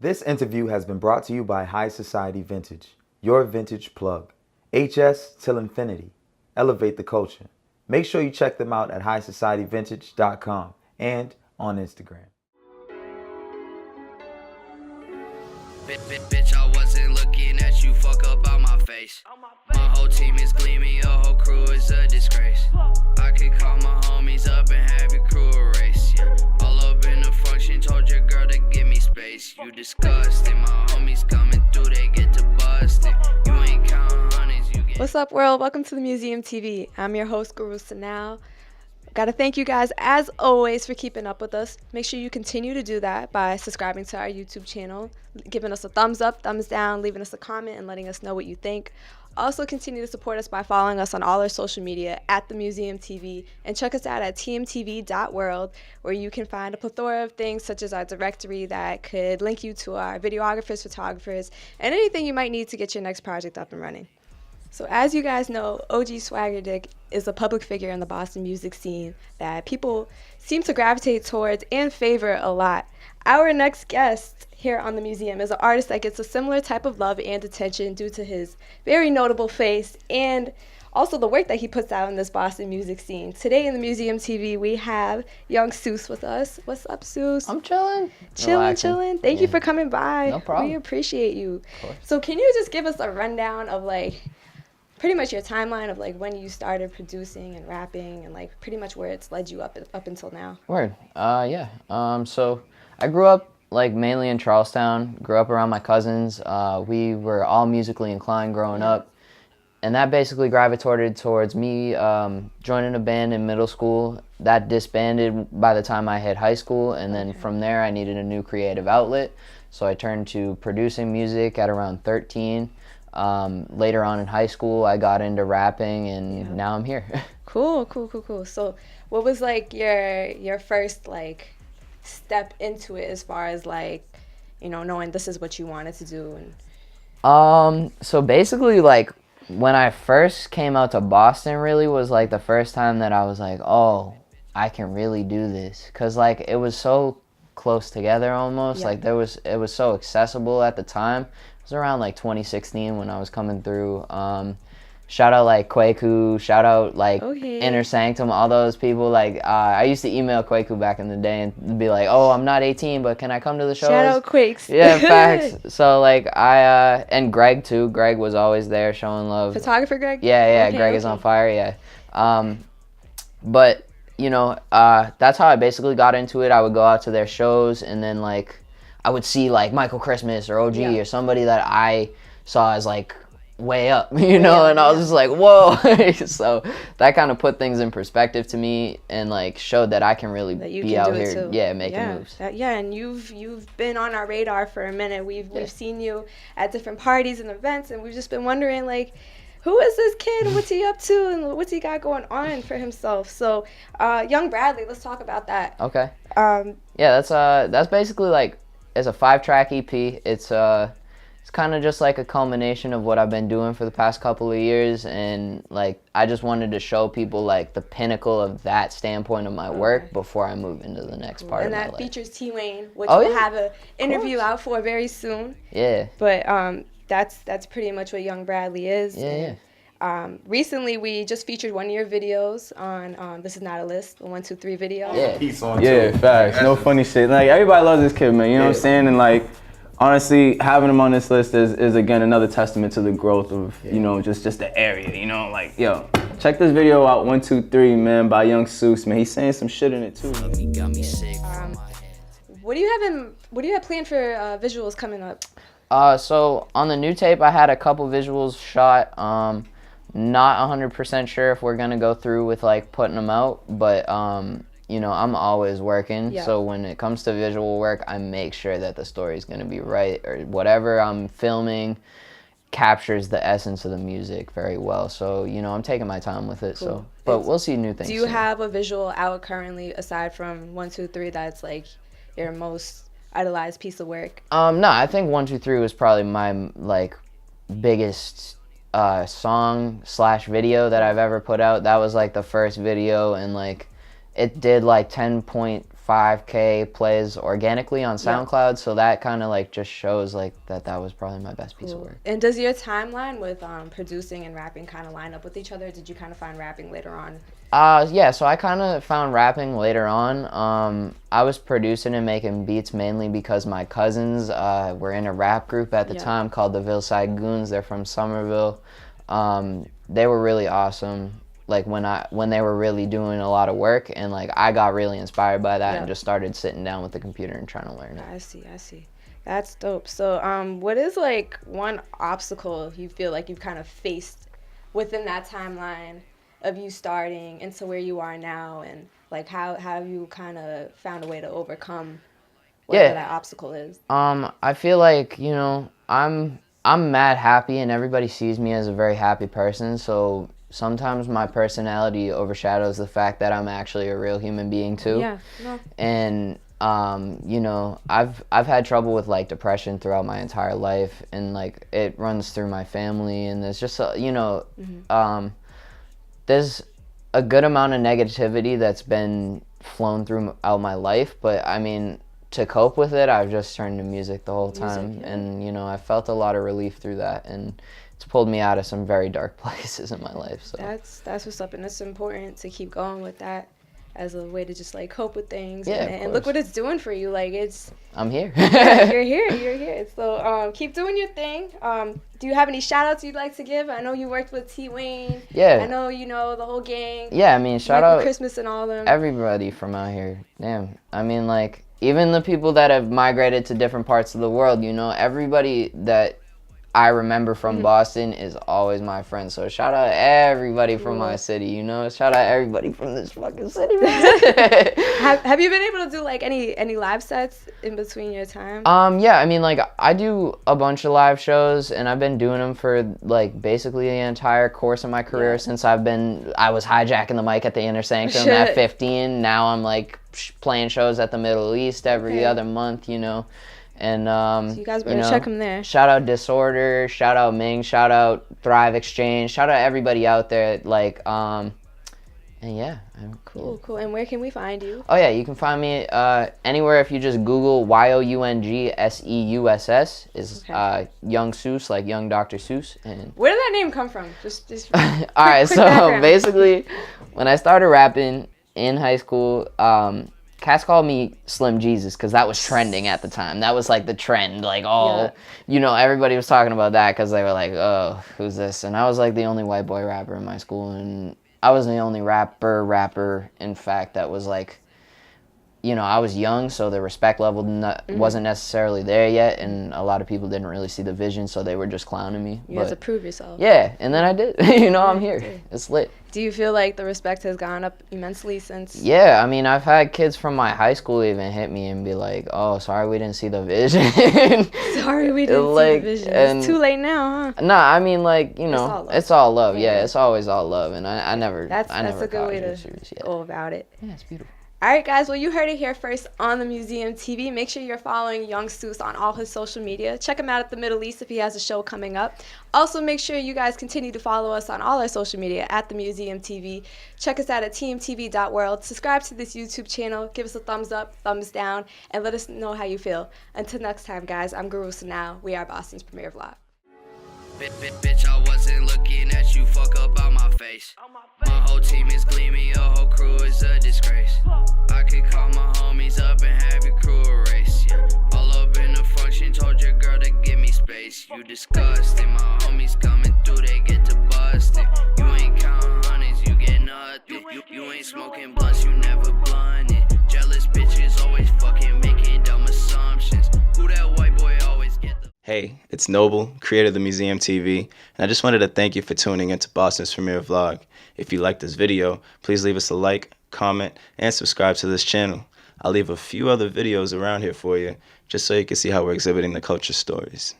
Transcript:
This interview has been brought to you by High Society Vintage, your vintage plug. HS till infinity. Elevate the culture. Make sure you check them out at highsocietyvintage.com and on Instagram. Bitch, I wasn't looking at you, fuck up out my face. My whole team is gleaming, your whole crew is a disgrace. I could call my homies up and have your crew erase. Yeah. All up in the function, told your girl to give me space. You disgusting, my homies coming through, they get to busting. You ain't counting honeys, you get. What's up, world? Welcome to the Museum TV. I'm your host, Guru Sanaal. Got to thank you guys, as always, for keeping up with us. Make sure you continue to do that by subscribing to our YouTube channel, giving us a thumbs up, thumbs down, leaving us a comment, and letting us know what you think. Also, continue to support us by following us on all our social media at the Museum TV, and check us out at tmtv.world, where you can find a plethora of things such as our directory that could link you to our videographers, photographers, and anything you might need to get your next project up and running. So as you guys know, OG Swaggerdick is a public figure in the Boston music scene that people seem to gravitate towards and favor a lot. Our next guest here on the museum is an artist that gets a similar type of love and attention due to his very notable face and also the work that he puts out in this Boston music scene. Today in the Museum TV, we have Young Seuss with us. What's up, Seuss? I'm chilling. Chilling. Thank you for coming by. No problem. We appreciate you. Of course. So can you just give us a rundown of pretty much your timeline of when you started producing and rapping and pretty much where it's led you up until now? Word. Yeah. So I grew up mainly in Charlestown. Grew up around my cousins. We were all musically inclined growing up, and that basically gravitated towards me joining a band in middle school. That disbanded by the time I hit high school, and then from there I needed a new creative outlet, so I turned to producing music at around 13. Later on in high school, I got into rapping, and now I'm here. Cool. So what was your first step into it as far as knowing this is what you wanted to do? And so basically when I first came out to Boston really was the first time that I was oh, I can really do this, because it was so close together almost. It was so accessible at the time. It was around 2016 when I was coming through. Shout out Kwaku, shout out Inner Sanctum, all those people. I used to email Kwaku back in the day and be oh, I'm not 18, but can I come to the shows? Shout out Quakes. Yeah, facts. So I and Greg too. Greg was always there showing love. Photographer Greg? Yeah. Greg is on fire. Yeah. But that's how I basically got into it. I would go out to their shows, and then I would see Michael Christmas or OG or somebody that I saw as way up, and I was just whoa. So that kind of put things in perspective to me and showed that I can really be out here making moves. And you've been on our radar for a minute. We've seen you at different parties and events, and we've just been wondering who is this kid and what's he up to and what's he got going on for himself. So Young Bradlee, let's talk about that. Okay. That's basically it's a 5-track EP. It's kind of just a culmination of what I've been doing for the past couple of years, and I just wanted to show people the pinnacle of that standpoint of my work before I move into the next part of my life. And that features T Wayne, which we'll have an interview out for very soon. Yeah. But that's pretty much what Young Bradlee is. Yeah. Recently, we just featured one of your videos on This Is Not a List, the 1, 2, 3 video. Yeah. Facts. No funny shit. Everybody loves this kid, man. You know what I'm saying? And honestly, having him on this list is again another testament to the growth of just the area. Yo, check this video out, 1, 2, 3, man, by Young Seuss, man. He's saying some shit in it too. What do you have planned for visuals coming up? So on the new tape, I had a couple visuals shot. Not 100% sure if we're gonna go through with putting them out, but I'm always working. Yeah. So when it comes to visual work, I make sure that the story's gonna be right, or whatever I'm filming captures the essence of the music very well. So I'm taking my time with it. Cool. So, but we'll see new things. Do you soon. have a visual out currently aside from 1, 2, 3 that's your most idolized piece of work? No, I think 1, 2, 3 was probably my biggest song/video that I've ever put out. That was the first video, and it did 10.5 5K plays organically on SoundCloud, so that kind of like just shows like that was probably my best piece of work. And does your timeline with producing and rapping kind of line up with each other? Did you kind of find rapping later on? Yeah, so I kind of found rapping later on. I was producing and making beats mainly because my cousins were in a rap group at the time called the Hillside Goons. They're from Somerville. They were really awesome. Like when they were really doing a lot of work, and like I got really inspired by that and just started sitting down with the computer and trying to learn it. I see. That's dope. So what is like one obstacle you feel like you've kind of faced within that timeline of you starting into where you are now, and like how have you kind of found a way to overcome whatever that obstacle is? I feel like, you know, I'm mad happy, and everybody sees me as a very happy person, so sometimes my personality overshadows the fact that I'm actually a real human being too. Yeah. No. And you know, I've had trouble with like depression throughout my entire life, and like it runs through my family, and there's just you know, there's a good amount of negativity that's been flown throughout my life, but I mean, to cope with it, I've just turned to music the whole time, and you know, I felt a lot of relief through that, and it's pulled me out of some very dark places in my life. So that's what's up, and it's important to keep going with that as a way to just like cope with things. Yeah, and look what it's doing for you. Like I'm here. You're here. So keep doing your thing. Do you have any shout outs you'd like to give? I know you worked with T Wayne. Yeah. I know you know the whole gang. Yeah, I mean, shout out Christmas and all of them. Everybody from out here. Damn. I mean, like, even the people that have migrated to different parts of the world, you know, everybody that I remember from Boston is always my friend. So shout out everybody from my city, you know? Shout out everybody from this fucking city, man. Have you been able to do like any live sets in between your time? Yeah, I mean, like, I do a bunch of live shows, and I've been doing them for like basically the entire course of my career since I was hijacking the mic at the Inner Sanctum at 15. Now I'm like playing shows at the Middle East every other month, you know? And so you guys better check them there. Shout out Disorder, shout out Ming, shout out Thrive Exchange, shout out everybody out there. Like, and yeah, I'm cool. And where can we find you? Oh yeah, you can find me anywhere if you just Google YOUNGSEUSS is Young Seuss, like Young Dr. Seuss. And where did that name come from? Just all right, so background. Basically, when I started rapping in high school, cats called me Slim Jesus because that was trending at the time. That was like the trend, like you know, everybody was talking about that because they were like, oh, who's this? And I was like the only white boy rapper in my school, and I was the only rapper, in fact, that was like, you know, I was young, so the respect level wasn't necessarily there yet, and a lot of people didn't really see the vision, so they were just clowning me. You had to prove yourself. Yeah, and then I did. You know, I'm here. It's lit. Do you feel like the respect has gone up immensely since? Yeah, I mean, I've had kids from my high school even hit me and be like, oh, sorry we didn't see the vision. Sorry we didn't see the vision. It's too late now, huh? Nah, I mean, like, you know, it's all love. Yeah, it's always all love, and I never That's never a good way to go about it. Yeah, it's beautiful. All right, guys. Well, you heard it here first on the Museum TV. Make sure you're following Young Seuss on all his social media. Check him out at the Middle East if he has a show coming up. Also, make sure you guys continue to follow us on all our social media at the Museum TV. Check us out at tmtv.world. Subscribe to this YouTube channel. Give us a thumbs up, thumbs down, and let us know how you feel. Until next time, guys, I'm Guru Sanaal. We are Boston's premier vlog. Bitch, I wasn't looking at you, fuck up out my face. My whole team is gleaming, your whole crew is a disgrace. I could call my homies up and have your crew erase. Yeah. All up in the function, told your girl to give me space. You disgusting, my homies coming through, they get to busting. You ain't counting hundreds, you get nothing. You ain't smoking blunts, you never blunted. Jealous bitches always fucking making dumb assumptions. Who that white boy always get the... Hey, it's Noble, creator of the Museum TV, and I just wanted to thank you for tuning into Boston's premiere vlog. If you liked this video, please leave us a like, comment, and subscribe to this channel. I'll leave a few other videos around here for you, just so you can see how we're exhibiting the culture stories.